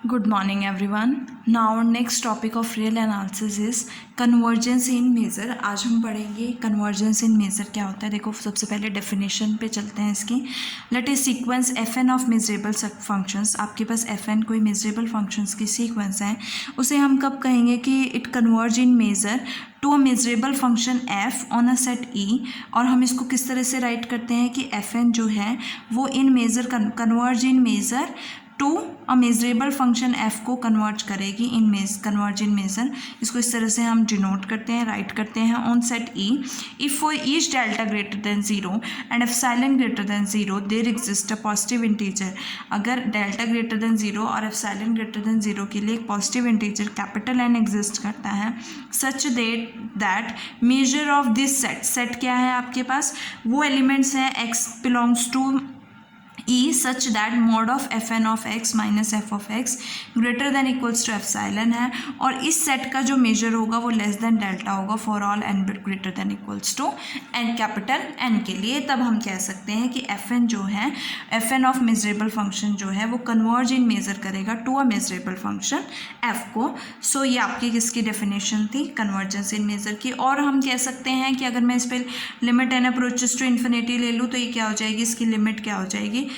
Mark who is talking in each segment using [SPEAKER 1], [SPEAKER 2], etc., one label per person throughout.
[SPEAKER 1] Good morning everyone. Now our next topic of real analysis is convergence in measure. आज हम पढ़ेंगे convergence in measure क्या होता है. देखो सबसे पहले definition पे चलते हैं इसकी. Let a sequence fn of measurable functions. आपके पास fn कोई measurable functions की sequence है, उसे हम कब कहेंगे कि it converge in measure to a measurable function f on a set E. और हम इसको किस तरह से राइट करते हैं कि fn जो है वो in measure converge in measure to a measurable function f को कन्वर्ज करेगी इन कन्वर्ज इन मेजर. इसको इस तरह से हम डिनोट करते हैं, राइट करते हैं on set E. If for each delta greater than 0 and epsilon greater than 0 there exist a positive integer. अगर डेल्टा ग्रेटर देन 0 और एप्सिलॉन ग्रेटर देन 0 के लिए एक positive integer capital N exist करता है such that measure of this set क्या है आपके पास, वो एलिमेंट्स हैं x belongs to E such that mod of fn of x minus f of x greater than equals to epsilon है. और इस सेट का जो मेजर होगा वो लेस देन डेल्टा होगा for all n greater than equals to n capital N के लिए. तब हम कह सकते हैं कि fn जो है fn ऑफ मेजरेबल फंक्शन जो है वो कन्वर्ज इन मेजर करेगा to a measurable function f को. सो ये आपकी किसकी डेफिनेशन थी, कन्वर्जेंस इन मेजर की. और हम कह सकते हैं कि अगर मैं इस पर limit n approaches to infinity ले लूँ तो ये क्या हो जाएगी, इसकी लिमिट क्या हो जाएगी,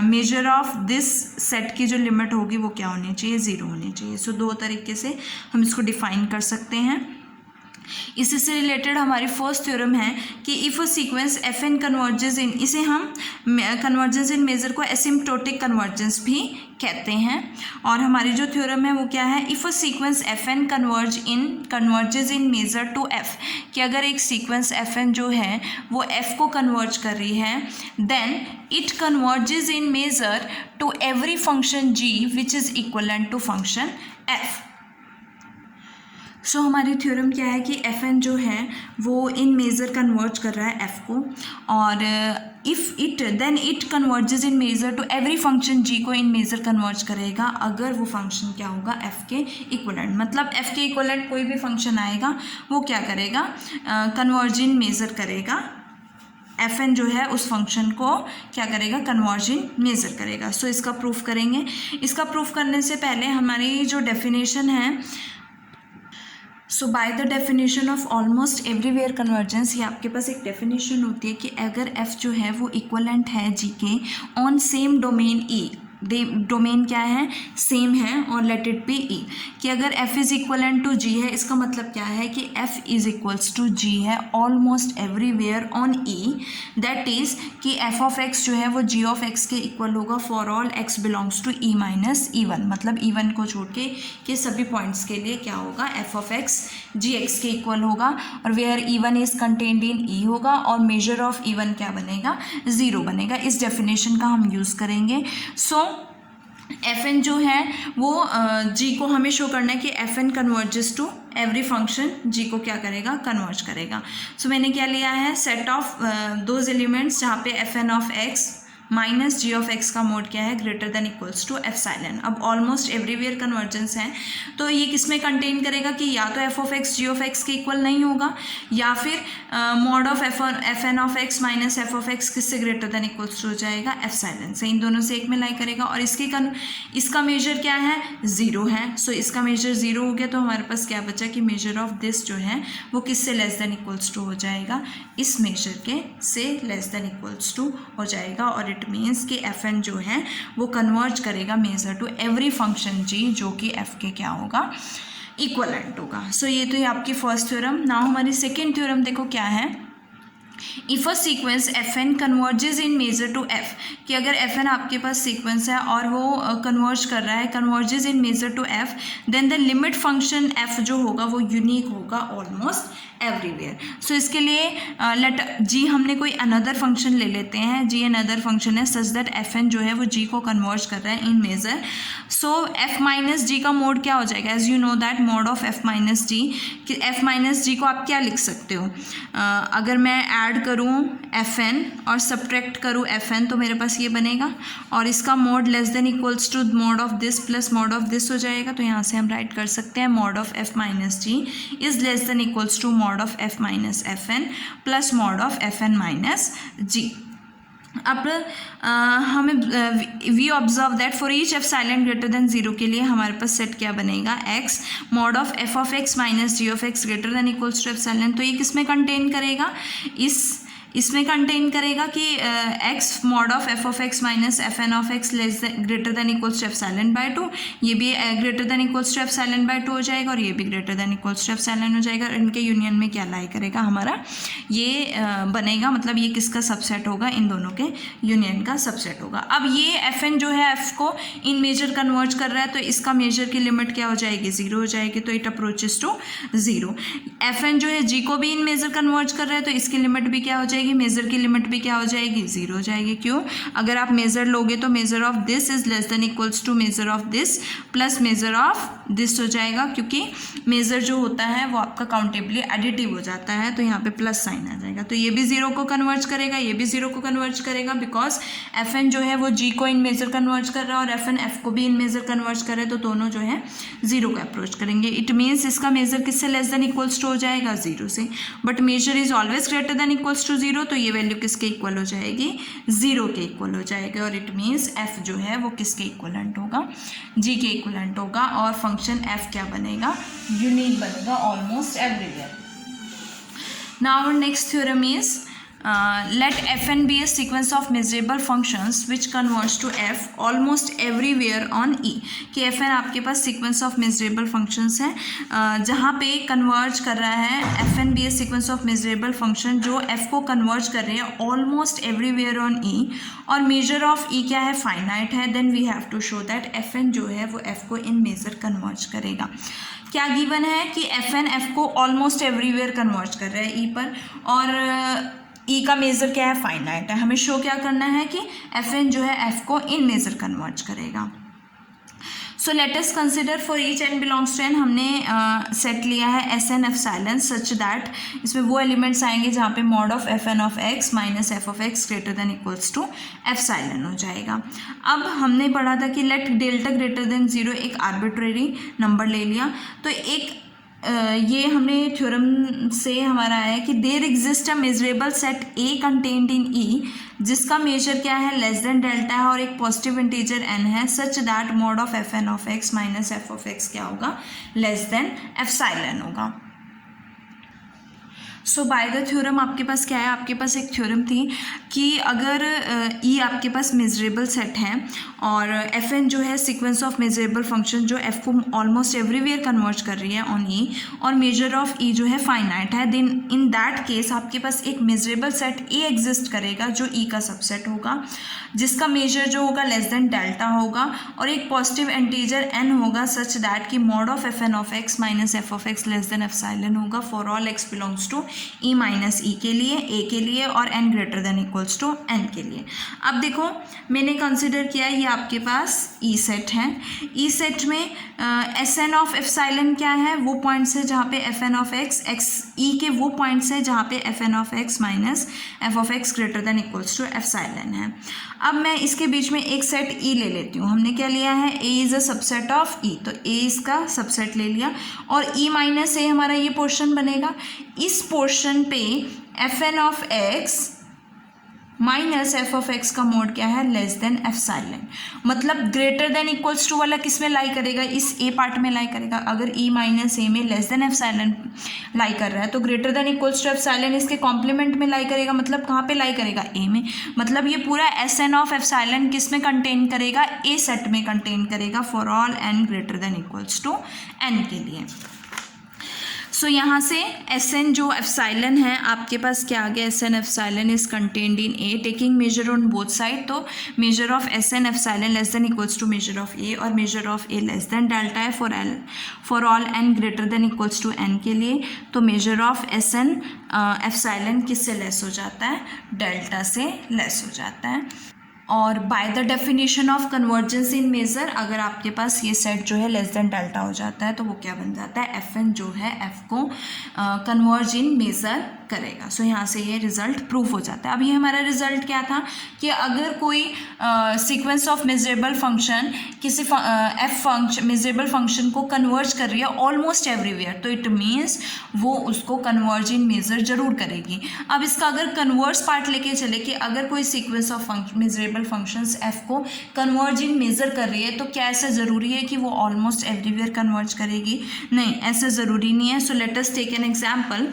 [SPEAKER 1] मेजर ऑफ दिस सेट की जो लिमिट होगी वो क्या होनी चाहिए, 0 होनी चाहिए. सो दो तरीके से हम इसको डिफाइन कर सकते हैं. इसी से रिलेटेड हमारी फर्स्ट थ्योरम है कि if a sequence F N convergence in, इसे हम कन्वर्जेंस इन मेजर को एसिम्प्टोटिक कन्वर्जेंस भी कहते हैं. और हमारी जो थ्योरम है वो क्या है, if a sequence F N converges in measure to F, कि अगर एक सीक्वेंस एफ एन जो है वो एफ को कन्वर्ज कर रही है then it converges in measure to every function G which is equivalent to function F. So हमारी थ्योरम क्या है कि एफ एन जो है वो इन मेजर कन्वर्ज कर रहा है एफ को, और if it converges in measure to every function G को इन मेजर कन्वर्ज करेगा अगर वो फंक्शन क्या होगा, एफ के इक्वलेंट. मतलब एफ के इक्वलेंट कोई भी फंक्शन आएगा वो क्या करेगा, कन्वर्ज इन मेजर करेगा. एफ एन जो है उस फंक्शन को क्या करेगा, कन्वर्ज इन मेजर करेगा. सो इसका प्रूफ करेंगे. इसका प्रूफ करने से पहले हमारी जो डेफिनेशन है, so by the definition of almost everywhere convergence, ये आपके पास एक डेफिनेशन होती है कि अगर एफ जो है वो इक्वलेंट है जी के on same domain E, domain क्या है, सेम है, और लेट इट बी ई, कि अगर f is equivalent to g है, इसका मतलब क्या है कि f is equals to g है almost everywhere on e. That is कि f ऑफ x जो है वो g ऑफ x के इक्वल होगा for all x belongs to e minus e1. मतलब e1 को छोड़ के सभी पॉइंट्स के लिए क्या होगा, f of x g x के इक्वल होगा, और where e1 is contained in e होगा, और मेजर ऑफ e1 क्या बनेगा, 0 बनेगा. इस डेफिनेशन का हम यूज़ करेंगे. सो एफ एन जो है वो जी को हमें शो करना है कि F N converges to every function G को क्या करेगा, कन्वर्ज करेगा. सो मैंने क्या लिया है, सेट ऑफ दोज एलिमेंट्स जहाँ पे F N of X minus G of X का मोड क्या है, greater than equals to epsilon. अब ऑलमोस्ट एवरीवेयर कन्वर्जेंस है तो ये किसमें कंटेन करेगा कि या तो F of X G of X के इक्वल नहीं होगा, या फिर mod of F N of X minus F of X किससे ग्रेटर देन इक्वल्स टू हो जाएगा, एप्सिलॉन से. इन दोनों से एक में लाई करेगा, और इसका मेजर क्या है, 0 है. सो इसका मेजर 0 हो गया तो हमारे पास क्या बचा कि मेजर ऑफ दिस जो है वो किससे लेस देन इक्वल्स टू हो जाएगा, इस मेजर के से लेस देन इक्वल्स टू हो जाएगा. और इट मीन्स कि एफ एन जो है वो कन्वर्ज करेगा मेजर टू एवरी फंक्शन जी जो कि एफ के क्या होगा, इक्वलेंट होगा. सो ये तो ये आपकी फर्स्ट थ्योरम. नाउ हमारी सेकेंड थ्योरम देखो क्या है, if a sequence F N converges in measure to F, कि अगर एफ एन आपके पास सीक्वेंस है और वो कन्वर्ज कर रहा है, converges in measure to F, then the limit function F जो होगा वो यूनिक होगा ऑलमोस्ट एवरीवेयर. सो इसके लिए लेट जी हमने कोई अनदर फंक्शन ले लेते हैं, जी अनदर फंक्शन है सच दैट एफ एन जो है वो जी को कन्वर्ज कर रहा है in measure. So F minus G का मोड क्या हो जाएगा, as you know that mod of F minus G, कि एफ माइनस जी को आप क्या लिख सकते हो, अगर मैं ऐड करूँ एफ एन और सब्ट्रैक्ट करूँ एफ एन तो मेरे पास ये बनेगा, और इसका mod less than equals to mod of this plus mod of this हो जाएगा. तो यहाँ से हम राइट कर सकते हैं mod of F minus G is less than equals to mod of F minus F N plus mod of F N minus G. अब हमें we observe that for each epsilon greater than 0 के लिए हमारे पास set क्या बनेगा, X mod of F of X minus G of x greater than equals to epsilon. तो ये किसमें कंटेन करेगा, इसमें कंटेन करेगा कि x mod of F of X minus F N of X less greater than equals to epsilon by 2। ये भी greater than equals to epsilon by 2 हो जाएगा और ये भी greater than equals to epsilon हो जाएगा। इनके यूनियन में क्या लाई करेगा हमारा, ये बनेगा, मतलब ये किसका सबसेट होगा, इन दोनों के यूनियन का सबसेट होगा। अब ये एफ एन जो है एफ को इन मेजर कन्वर्ट कर रहा है, तो इसका मेजर की लिमिट क्या हो जाएगी, 0 हो जाएगी, तो it approaches to 0। F N जो है जी को भी इन मेजर कन्वर्ट कर रहा है, तो इसकी लिमिट भी क्या हो जाएगी, मेजर की लिमिट भी क्या हो जाएगी, 0 हो जाएगी। क्यों, अगर आप मेजर लोगे तो measure of this is less than equals to measure of this plus measure of this हो जाएगा, क्योंकि मेजर जो होता है वो आपका काउंटेबली एडिटिव हो जाता है, तो यहाँ पे प्लस साइन आ जाएगा। तो ये भी 0 को कन्वर्ट करेगा, ये भी 0 को कन्वर्ट करेगा, बिकॉज एफ एन जो है वो जी को इन मेजर कन्वर्ट कर रहा है और एफ एन एफ को भी इन मेजर कन्वर्ट कर रहे हैं, तो दोनों जो है 0 को अप्रोच करेंगे। इट मीन्स इसका मेजर किससे लेस देन इक्वल्स टू हो जाएगा, 0 से, but measure is always greater than equals to 0, तो ये वैल्यू किसके इक्वल हो जाएगी, 0 के इक्वल हो जाएगी। और इट मीन्स एफ जो है वो किसके इक्वलेंट होगा, जी के इक्वलेंट होगा, और फंक्शन एफ क्या बनेगा, यूनिक बनेगा almost everywhere. Now next theorem is let fn be a sequence of measurable functions which converge to f almost everywhere on e। कि fn आपके पास sequence of measurable functions है, जहाँ पे converge कर रहा है, fn be a sequence of measurable function जो f को converge कर रही है almost everywhere on e, और measure of e क्या है, finite है, then we have to show that fn जो है वो f को in measure converge करेगा। क्या गिवन है कि fn f को almost everywhere converge कर रहा है e पर, और ई का मेज़र क्या है, फाइनाइट है। हमें शो क्या करना है कि एफ एन जो है एफ को इन मेज़र कन्वर्ट करेगा। So let us consider for each N belongs to N, हमने सेट लिया है S N epsilon such that इसमें वो एलिमेंट्स आएंगे जहाँ पे mod of F N of X minus F of x greater than equals to epsilon हो जाएगा। अब हमने पढ़ा था कि लेट डेल्टा ग्रेटर देन 0 एक आर्बिट्रेरी नंबर ले लिया, तो एक ये हमने थ्योरम से हमारा आया कि there exist a measurable set A contained in E जिसका मेजर क्या है, लेस देन डेल्टा है और एक पॉजिटिव इंटीजर एन है, such that mod of F N of X minus F of X क्या होगा, लेस देन एप्सिलॉन होगा। सो बाय द थ्योरम आपके पास क्या है, आपके पास एक थ्योरम थी कि अगर ई आपके पास मेजरेबल सेट है और एफ एन जो है सीक्वेंस ऑफ मेजरेबल फंक्शन जो एफ को ऑलमोस्ट एवरीवेयर कन्वर्ट कर रही है ऑन ई, और मेजर ऑफ ई जो है फाइनाइट है, देन इन दैट केस आपके पास एक मेजरेबल सेट ए एग्जिस्ट करेगा जो ई का सबसेट होगा, जिसका मेजर जो होगा लेस देन डेल्टा होगा और एक पॉजिटिव इंटीजर एन होगा, सच दैट कि mod of F N of X minus F of X less than epsilon होगा for all X belongs to E minus E के लिए, ए के लिए, और N greater than equals to N के लिए। अब देखो मैंने कंसिडर किया ये आपके पास ई सेट है, ई सेट में एस एन ऑफ एप्सिलॉन क्या है, वो पॉइंट्स है जहाँ पे F N of X X E के वो पॉइंट्स है जहाँ पे F N of X minus F of x greater than equals to epsilon है। अब मैं इसके बीच में एक सेट ई ले लेती हूँ, हमने क्या लिया है, A is a subset of E, तो ए इसका सबसेट ले लिया और ई माइनस ए हमारा ये पोर्शन बनेगा। इस पोर्शन पे F N of X minus F of X का मोड क्या है, लेस देन एप्सिलॉन, मतलब ग्रेटर देन इक्वल्स टू वाला किस में लाई करेगा, इस ए पार्ट में लाई करेगा। अगर ई माइनस ए में लेस देन एप्सिलॉन लाई कर रहा है तो greater than equals to epsilon इसके कॉम्प्लीमेंट में लाई करेगा, मतलब कहाँ पे लाई करेगा, ए में, मतलब ये पूरा एस एन ऑफ एप्सिलॉन किस में कंटेन करेगा, ए सेट में कंटेन करेगा for all N greater than equals to N के लिए। सो यहाँ से एस एन जो एप्सिलॉन है आपके पास क्या आ गया, S N epsilon is contained in A taking measure on both side, तो measure of S N epsilon less than equals to measure of A और measure of A less than delta है for all N greater than equals to N के लिए, तो measure of S N epsilon किससे less हो जाता है, delta से लेस हो जाता है। और by the definition of convergence in measure, अगर आपके पास ये सेट जो है लेस देन डेल्टा हो जाता है तो वो क्या बन जाता है, एफ एन जो है एफ को कन्वर्ज इन मेजर करेगा। सो यहाँ से ये रिजल्ट प्रूफ हो जाता है। अब ये हमारा रिजल्ट क्या था कि अगर कोई सीक्वेंस ऑफ मेजरेबल फंक्शन किसी एफ फंक्शन मेजरेबल फंक्शन को कन्वर्ज कर रही है ऑलमोस्ट एवरीवेयर, तो इट मीन्स वो उसको कन्वर्ज इन मेजर जरूर करेगी। अब इसका अगर कन्वर्स पार्ट लेके चले कि अगर कोई sequence of measurable functions F को कन्वर्ज इन मेजर कर रही है तो क्या ऐसा ज़रूरी है कि वो ऑलमोस्ट एवरीवेयर कन्वर्ज करेगी? नहीं, ऐसा ज़रूरी नहीं है। So let us take an example.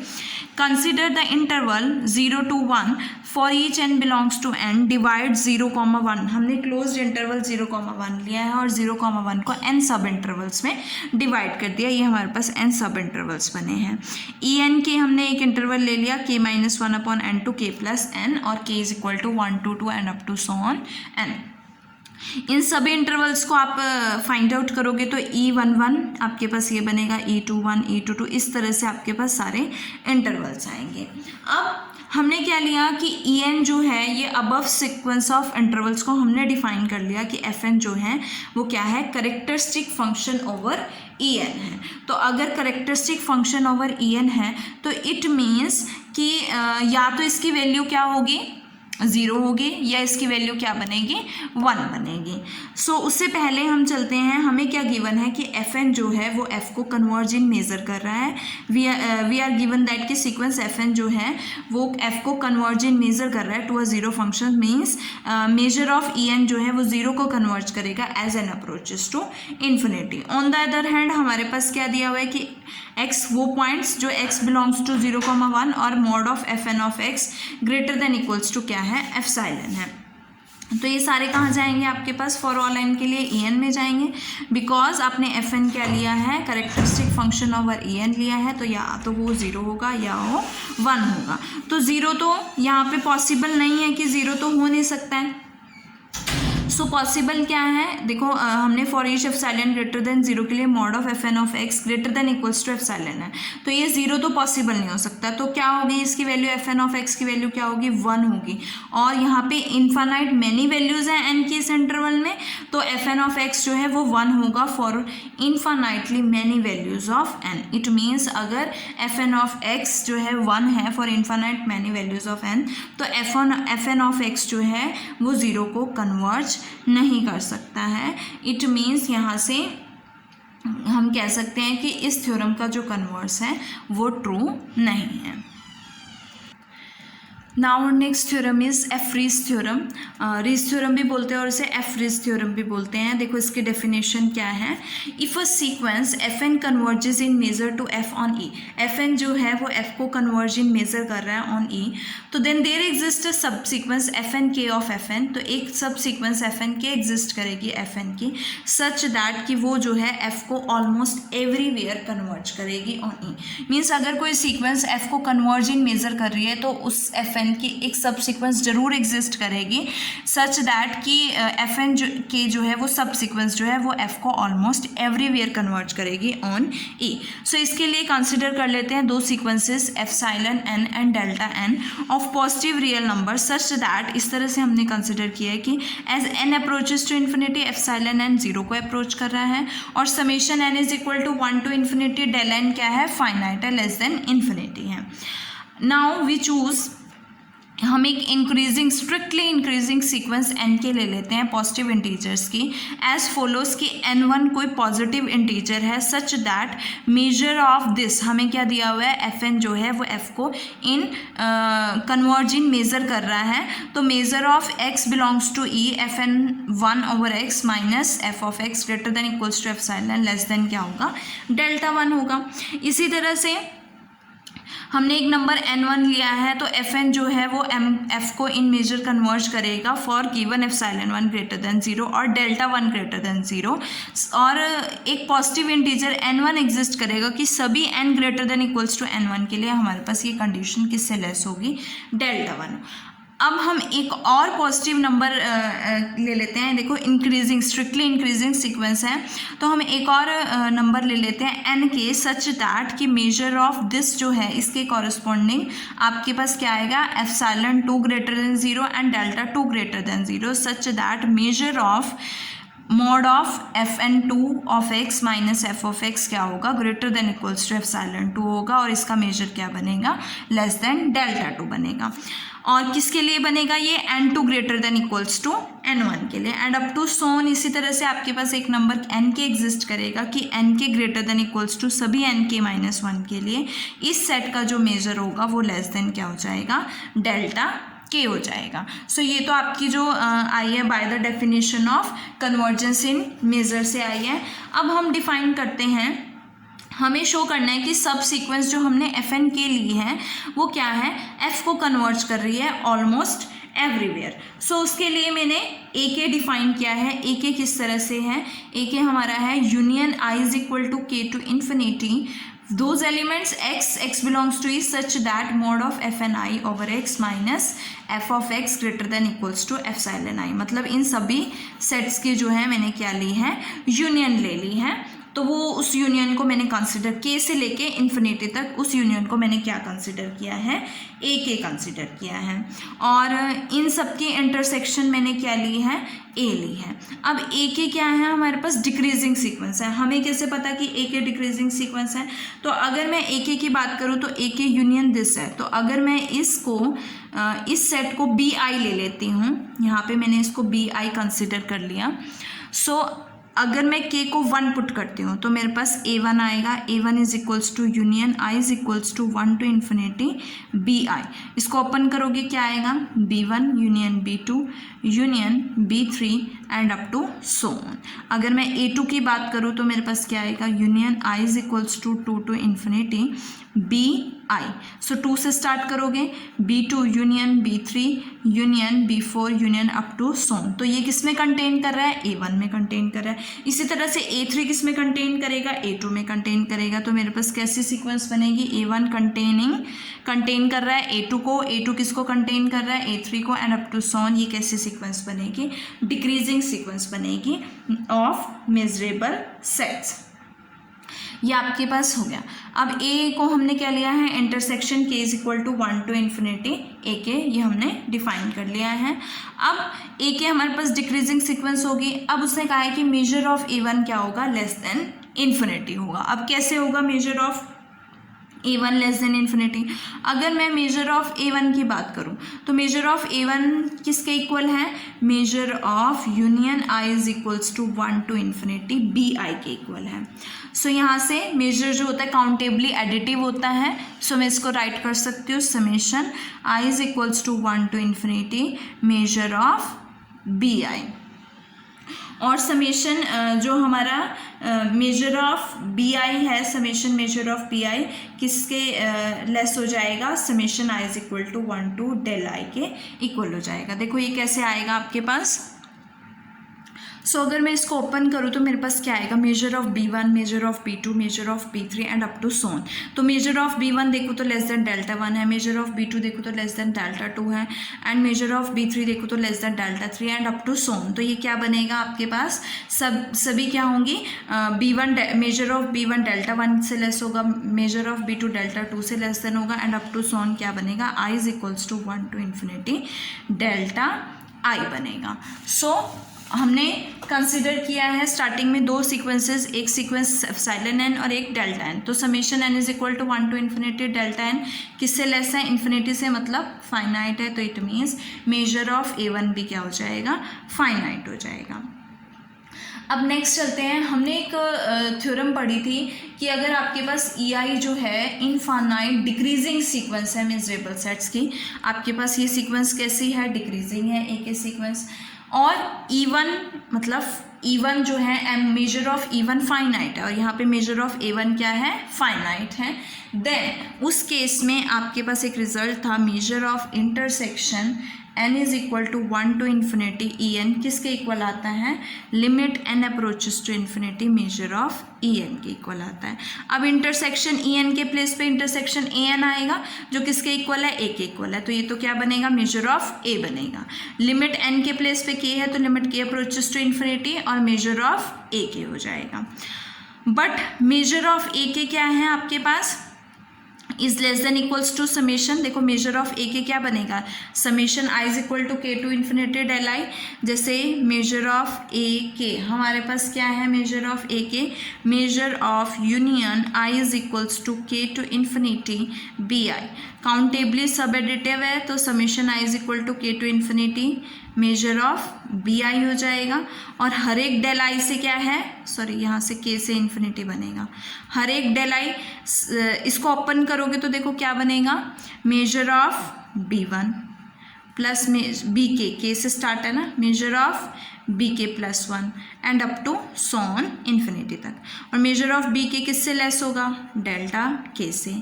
[SPEAKER 1] Consider the interval 0 to 1 for each n belongs to n, divide 0,1। हमने क्लोज्ड इंटरवल 0,1 लिया है और 0,1 को n सब इंटरवल्स में डिवाइड कर दिया। ये हमारे पास n सब इंटरवल्स बने हैं। ई एन के हमने एक इंटरवल ले लिया k-1/n to k+n और k is equal to 1 to 2 and up to so on n। इन सभी इंटरवल्स को आप फाइंड आउट करोगे तो E11 आपके पास ये बनेगा, E21, E22, इस तरह से आपके पास सारे इंटरवल्स आएंगे। अब हमने क्या लिया कि En जो है ये अबव सीक्वेंस ऑफ इंटरवल्स को हमने डिफाइन कर लिया कि Fn जो है वो क्या है, करेक्टरिस्टिक फंक्शन ओवर En है। तो अगर करेक्टरिस्टिक फंक्शन ओवर En है तो इट मीन्स कि या तो इसकी वैल्यू क्या होगी, 0 होगी, या इसकी वैल्यू क्या बनेगी, 1 बनेगी। सो उससे पहले हम चलते हैं, हमें क्या गिवन है कि एफ एन जो है वो एफ को कन्वर्ज इन मेजर कर रहा है। वी आर गिवन दैट कि सीक्वेंस एफ एन जो है वो एफ को कन्वर्ज इन मेजर कर रहा है to a 0 function, means measure of E n जो है वो 0 को कन्वर्ज करेगा as n approaches to infinity. On the other hand हमारे पास क्या दिया हुआ है कि x वो पॉइंट्स जो x बिलोंग्स टू 0,1 और mod of F N of x greater than equals to क्या है, एप्सिलॉन है। तो ये सारे कहाँ जाएंगे आपके पास, फॉर ऑल n के लिए ई एन में जाएंगे, बिकॉज आपने एफ एन क्या लिया है, characteristic function over E n लिया है, तो या तो वो 0 होगा या वो 1 होगा। तो 0 तो यहाँ पे पॉसिबल नहीं है कि 0 तो हो नहीं सकता है। सो पॉसिबल क्या है, देखो हमने for each epsilon greater than 0 के लिए mod of F N of x greater than equals to epsilon है, तो ये 0 तो पॉसिबल नहीं हो सकता। तो क्या होगी इसकी value, f N of x की वैल्यू क्या होगी, 1 होगी। और यहाँ पे इन्फानाइट मैनी वैल्यूज़ हैं एन के इस इंटरवल में, तो एफ एन ऑफ एक्स जो है वो 1 होगा for infinitely many values of n. It means अगर एफ एन ऑफ एक्स जो है 1 है for infinite many values of n, तो एफ एन ऑफ एक्स जो है वो 0 को कन्वर्ज नहीं कर सकता है। इट मीन्स यहाँ से हम कह सकते हैं कि इस थ्योरम का जो कन्वर्स है वो ट्रू नहीं है। Now next theorem is F Riesz theorem. Riesz theorem भी बोलते हैं और इसे एफ रीज थ्योरम भी बोलते हैं। देखो इसकी डेफिनेशन क्या है, if a sequence F N converges in measure to f on E, f N जो है वो एफ को कन्वर्ज इन मेजर कर रहा है ऑन ई, तो देन देयर एग्जिस्ट अ सब सीक्वेंस एफ एन के ऑफ एफ एन, तो एक सब सीक्वेंस एफ एन के एग्जिस्ट करेगी एफ एन की, सच दैट कि वो जो है एफ को ऑलमोस्ट एवरीवेयर कन्वर्ज करेगी ऑन ई। मीन्स अगर कोई सीक्वेंस एफ को कन्वर्ज इन मेजर कर रही है तो उस एफ एन की एक सब सीक्वेंस जरूर एग्जिस्ट करेगी सच दैट कि एफ एन के जो है वो सब सीक्वेंस जो है वो एफ को ऑलमोस्ट एवरीवेयर कन्वर्ज करेगी ऑन ई। सो इसके लिए कंसिडर कर लेते हैं 2 sequences epsilon n and delta n of positive real number, such that इस तरह से हमने कंसिडर किया है कि as n approaches to infinity epsilon n 0 को अप्रोच कर रहा है और summation n is equal to 1 to infinity del n क्या है, फाइनाइट है, लेस देन इन्फिनिटी है। नाउ वी चूज, हम एक increasing strictly increasing sequence n के ले लेते हैं पॉजिटिव इंटीजर्स की, एज फॉलोज कि n1 कोई पॉजिटिव इंटीजर है such that measure of this, हमें क्या दिया हुआ है, एफ एन जो है वो एफ को इन कन्वर्ज इन मेजर कर रहा है, तो measure of x belongs to E, f n 1 over x minus F of x greater than equals to epsilon less than क्या होगा, डेल्टा 1 होगा। इसी तरह से हमने एक नंबर n1 लिया है तो fn जो है वो f को इन मेजर कन्वर्ज करेगा for given epsilon 1 greater than 0 और डेल्टा 1 ग्रेटर देन 0, और एक पॉजिटिव इंटीजर n1 एग्जिस्ट करेगा कि सभी n greater than equals to n1 के लिए हमारे पास ये कंडीशन किससे लेस होगी, डेल्टा 1। अब हम एक और पॉजिटिव नंबर ले लेते हैं। देखो इंक्रीजिंग, स्ट्रिक्टली इंक्रीजिंग सीक्वेंस है, तो हम एक और नंबर ले लेते हैं एन के, सच दैट कि मेजर ऑफ दिस जो है इसके कॉरस्पॉन्डिंग आपके पास क्या आएगा, epsilon 2 greater than 0 and delta 2 greater than 0, such that measure of mod of fn2 of x minus f of x क्या होगा, greater than equals to epsilon 2 होगा, और इसका मेजर क्या बनेगा, लेस देन डेल्टा 2 बनेगा। और किसके लिए बनेगा ये, n2 greater than equals to n1 के लिए, एंड अप टू सोन। इसी तरह से आपके पास एक नंबर n के एग्जिस्ट करेगा कि n के ग्रेटर देन इक्वल्स टू सभी n के माइनस 1 के लिए इस सेट का जो मेजर होगा वो लेस देन क्या हो जाएगा, डेल्टा के हो जाएगा। सो ये तो आपकी जो आई है by the definition of convergence in measure से आई है। अब हम डिफाइन करते हैं, हमें शो करना है कि सब सीक्वेंस जो हमने एफ एन के ली है वो क्या है, एफ को कन्वर्ज कर रही है ऑलमोस्ट एवरीवेयर। सो उसके लिए मैंने ए के डिफाइन किया है। ए के किस तरह से है, ए के हमारा है union I is equal to K to infinity those elements x belongs to is such that mod of fn I over x minus f of x greater than equals to epsilon I। मतलब इन सभी sets की जो है मैंने क्या ली है, union ले ली है। तो वो उस यूनियन को मैंने कंसिडर, के से लेके इन्फिनिटी तक उस यूनियन को मैंने क्या कंसिडर किया है, ए के कंसिडर किया है, और इन सब की इंटरसेक्शन मैंने क्या ली है, ए ली है। अब ए के क्या है, हमारे पास डिक्रीजिंग सीक्वेंस है। हमें कैसे पता कि ए के डिक्रीजिंग सीक्वेंस है, तो अगर मैं ए के की बात करूँ तो ए के यूनियन दिस है, तो अगर मैं इसको इस सेट को बी आई ले लेती हूँ, यहाँ पे मैंने इसको बी आई कंसिडर कर लिया। सो अगर मैं k को 1 पुट करती हूँ तो मेरे पास a1 आएगा, a1 is equals to union i is equals to 1 to infinity bi। इसको ओपन करोगे क्या आएगा, b1 union b2 union b3 and up to so on. अगर मैं a2 की बात करूँ तो मेरे पास क्या आएगा, union i is equals to 2 to infinity bi। So 2 से स्टार्ट करोगे, b2 union b3 union b4 union up to so on. तो ये किस में कंटेन कर रहा है, a1 में कंटेन कर रहा है। इसी तरह से a3 किस में कंटेन करेगा, a2 में कंटेन करेगा। तो मेरे पास कैसी सीक्वेंस बनेगी, a1 कंटेन कर रहा है a2 को, a2 किसको कंटेन कर रहा है, a3 को, and up to so on. ये कैसी सीक्वेंस बनेगी, डिक्रीजिंग सीक्वेंस बनेगी ऑफ मेजरेबल सेट्स। ये आपके पास हो गया। अब ए को हमने क्या लिया है, intersection K is equal to 1 to infinity A K, ये हमने डिफाइन कर लिया है। अब ए के हमारे पास डिक्रीजिंग सीक्वेंस होगी। अब उसने कहा है कि मेजर ऑफ ए1 क्या होगा, लेस देन इन्फिनिटी होगा। अब कैसे होगा measure of a1 less than infinity, अगर मैं मेजर ऑफ a1 की बात करूं तो मेजर ऑफ a1 किसके इक्वल है, measure of union i is equals to 1 to infinity bi के इक्वल है। सो यहाँ से मेजर जो होता है काउंटेबली एडिटिव होता है। सो मैं इसको राइट कर सकती हूँ, summation i is equals to 1 to infinity measure of bi। और समेशन जो हमारा मेजर ऑफ बी आई है, summation measure of B i किसके लेस हो जाएगा, summation I is equal to 1 to del i के इक्वल हो जाएगा। देखो ये कैसे आएगा आपके पास। सो अगर मैं इसको ओपन करूँ तो मेरे पास क्या आएगा, measure of b1 measure of b2 measure of b3 and up to so on. तो मेजर ऑफ b1 देखो तो लेस देन डेल्टा 1 है, मेजर ऑफ b2 देखो तो लेस देन डेल्टा 2 है, एंड मेजर ऑफ b3 देखो तो less than delta 3 and up to so on. तो ये क्या बनेगा आपके पास, सभी क्या होंगी, b1 measure of b1 delta 1 से लेस होगा, मेजर ऑफ b2 डेल्टा 2 से लेस देन होगा, एंड अप टू सोन क्या बनेगा, i is equals to 1 to infinity delta i बनेगा। सो हमने कंसिडर किया है स्टार्टिंग में दो सीक्वेंसेस, एक सीक्वेंस एप्सिलॉन n और एक डेल्टा n। तो summation n is equal to 1 to infinity delta n किससे लेस है, इन्फिनिटी से, मतलब फाइनाइट है। तो it means measure of a1 भी क्या हो जाएगा, फाइनाइट हो जाएगा। अब नेक्स्ट चलते हैं। हमने एक थ्योरम पढ़ी थी कि अगर आपके पास ei जो है इनफाइनाइट डिक्रीजिंग सीक्वेंस है मेजरेबल सेट्स की, आपके पास ये सीक्वेंस कैसी है, डिक्रीजिंग है ए के सीक्वेंस, और e1 मतलब e1 जो है मेजर ऑफ e1 फाइनाइट है, और यहाँ पे मेजर ऑफ a1 क्या है, फाइनाइट है। देन उस केस में आपके पास एक रिजल्ट था measure of intersection n is equal to 1 to infinity E n किसके इक्वल आता है, limit n approaches to infinity measure of E n के इक्वल आता है। अब इंटरसेक्शन ई एन के प्लेस पे इंटरसेक्शन ए एन आएगा जो किसके इक्वल है, ए के इक्वल है, तो ये तो क्या बनेगा, मेजर ऑफ ए बनेगा। लिमिट n के प्लेस पे k है तो limit k approaches to infinity और मेजर ऑफ ए के हो जाएगा। But major of A K क्या है आपके पास, is less than equals to summation. देखो मेजर ऑफ ए के क्या बनेगा, summation I is equal to K to infinity del I. जैसे मेजर ऑफ ए के हमारे पास क्या है, measure of A K, measure of union I is equals to K to infinity B I. Countably subadditive है तो summation I is equal to K to infinity measure of B I हो जाएगा। और हर एक del I से क्या है, sorry यहाँ से के से इन्फिनिटी बनेगा, हर एक डेल आई, इसको ओपन करोगे तो देखो क्या बनेगा, measure of B one plus B k से स्टार्ट है ना, measure of B k plus one and up to so on infinity तक। और मेजर ऑफ बी के किससे लेस होगा, डेल्टा के से,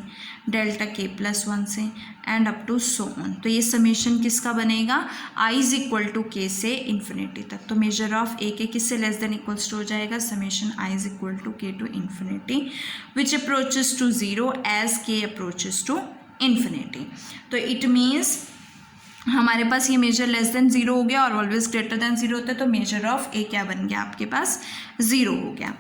[SPEAKER 1] डेल्टा के प्लस वन से एंड अप टू सॉन। तो ये समेशन किसका बनेगा, आई इज इक्वल टू के से इन्फिनिटी तक। तो मेजर ऑफ ए के किससे लेस देन इक्वल्स टू हो जाएगा, summation I is equal to K to infinity which approaches to zero as K approaches to infinity. तो इट मीन्स हमारे पास ये मेजर लेस देन ज़ीरो हो गया और ऑलवेज ग्रेटर देन ज़ीरो होता है, तो मेजर ऑफ ए क्या बन गया आपके पास, ज़ीरो हो गया।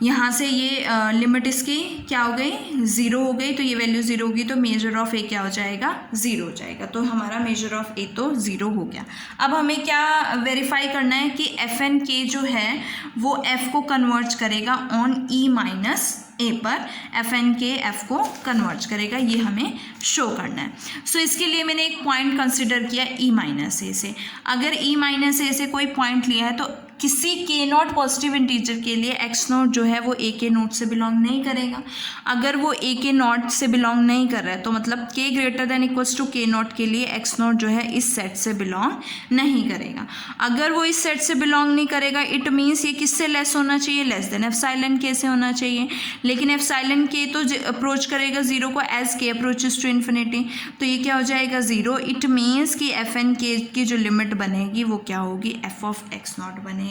[SPEAKER 1] यहाँ से ये लिमिट इसकी क्या हो गई, ज़ीरो हो गई, तो ये वैल्यू ज़ीरो होगी तो मेजर ऑफ ए क्या हो जाएगा, ज़ीरो हो जाएगा। तो हमारा मेजर ऑफ ए तो ज़ीरो हो गया। अब हमें क्या वेरीफाई करना है कि एफ एन के जो है वो एफ को कन्वर्ज करेगा ऑन ई माइनस ए पर, एफ एन के एफ को कन्वर्ज करेगा, ये हमें शो करना है। सो इसके लिए मैंने एक पॉइंट कंसिडर किया ई माइनस ए से। अगर ई माइनस ए से कोई पॉइंट लिया है तो किसी के नॉट पॉजिटिव इंटीजर के लिए एक्स नॉट जो है वो ए के नॉट से बिलोंग नहीं करेगा। अगर वो ए के नॉट से बिलोंग नहीं कर रहा है तो मतलब के ग्रेटर देन इक्वल्स टू के नॉट के लिए एक्स नॉट जो है इस सेट से बिलोंग नहीं करेगा। अगर वो इस सेट से बिलोंग नहीं करेगा इट मीन्स ये किससे लेस होना चाहिए, लेस देन एप्सिलॉन के से होना चाहिए। लेकिन एप्सिलॉन के तो अप्रोच करेगा ज़ीरो को as K approaches to infinity, तो ये क्या हो जाएगा, ज़ीरो। इट मीन्स कि एफ एन के की जो लिमिट बनेगी वो क्या होगी, एफ ऑफ एक्स नॉट बनेगी।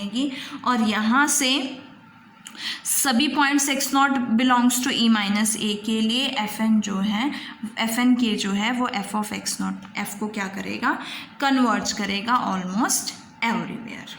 [SPEAKER 1] और यहाँ से सभी points X not belongs to E minus A के लिए एफ एन जो है, एफ एन के जो है वो F of x not F को क्या करेगा, कन्वर्ज करेगा ऑलमोस्ट एवरीवेयर।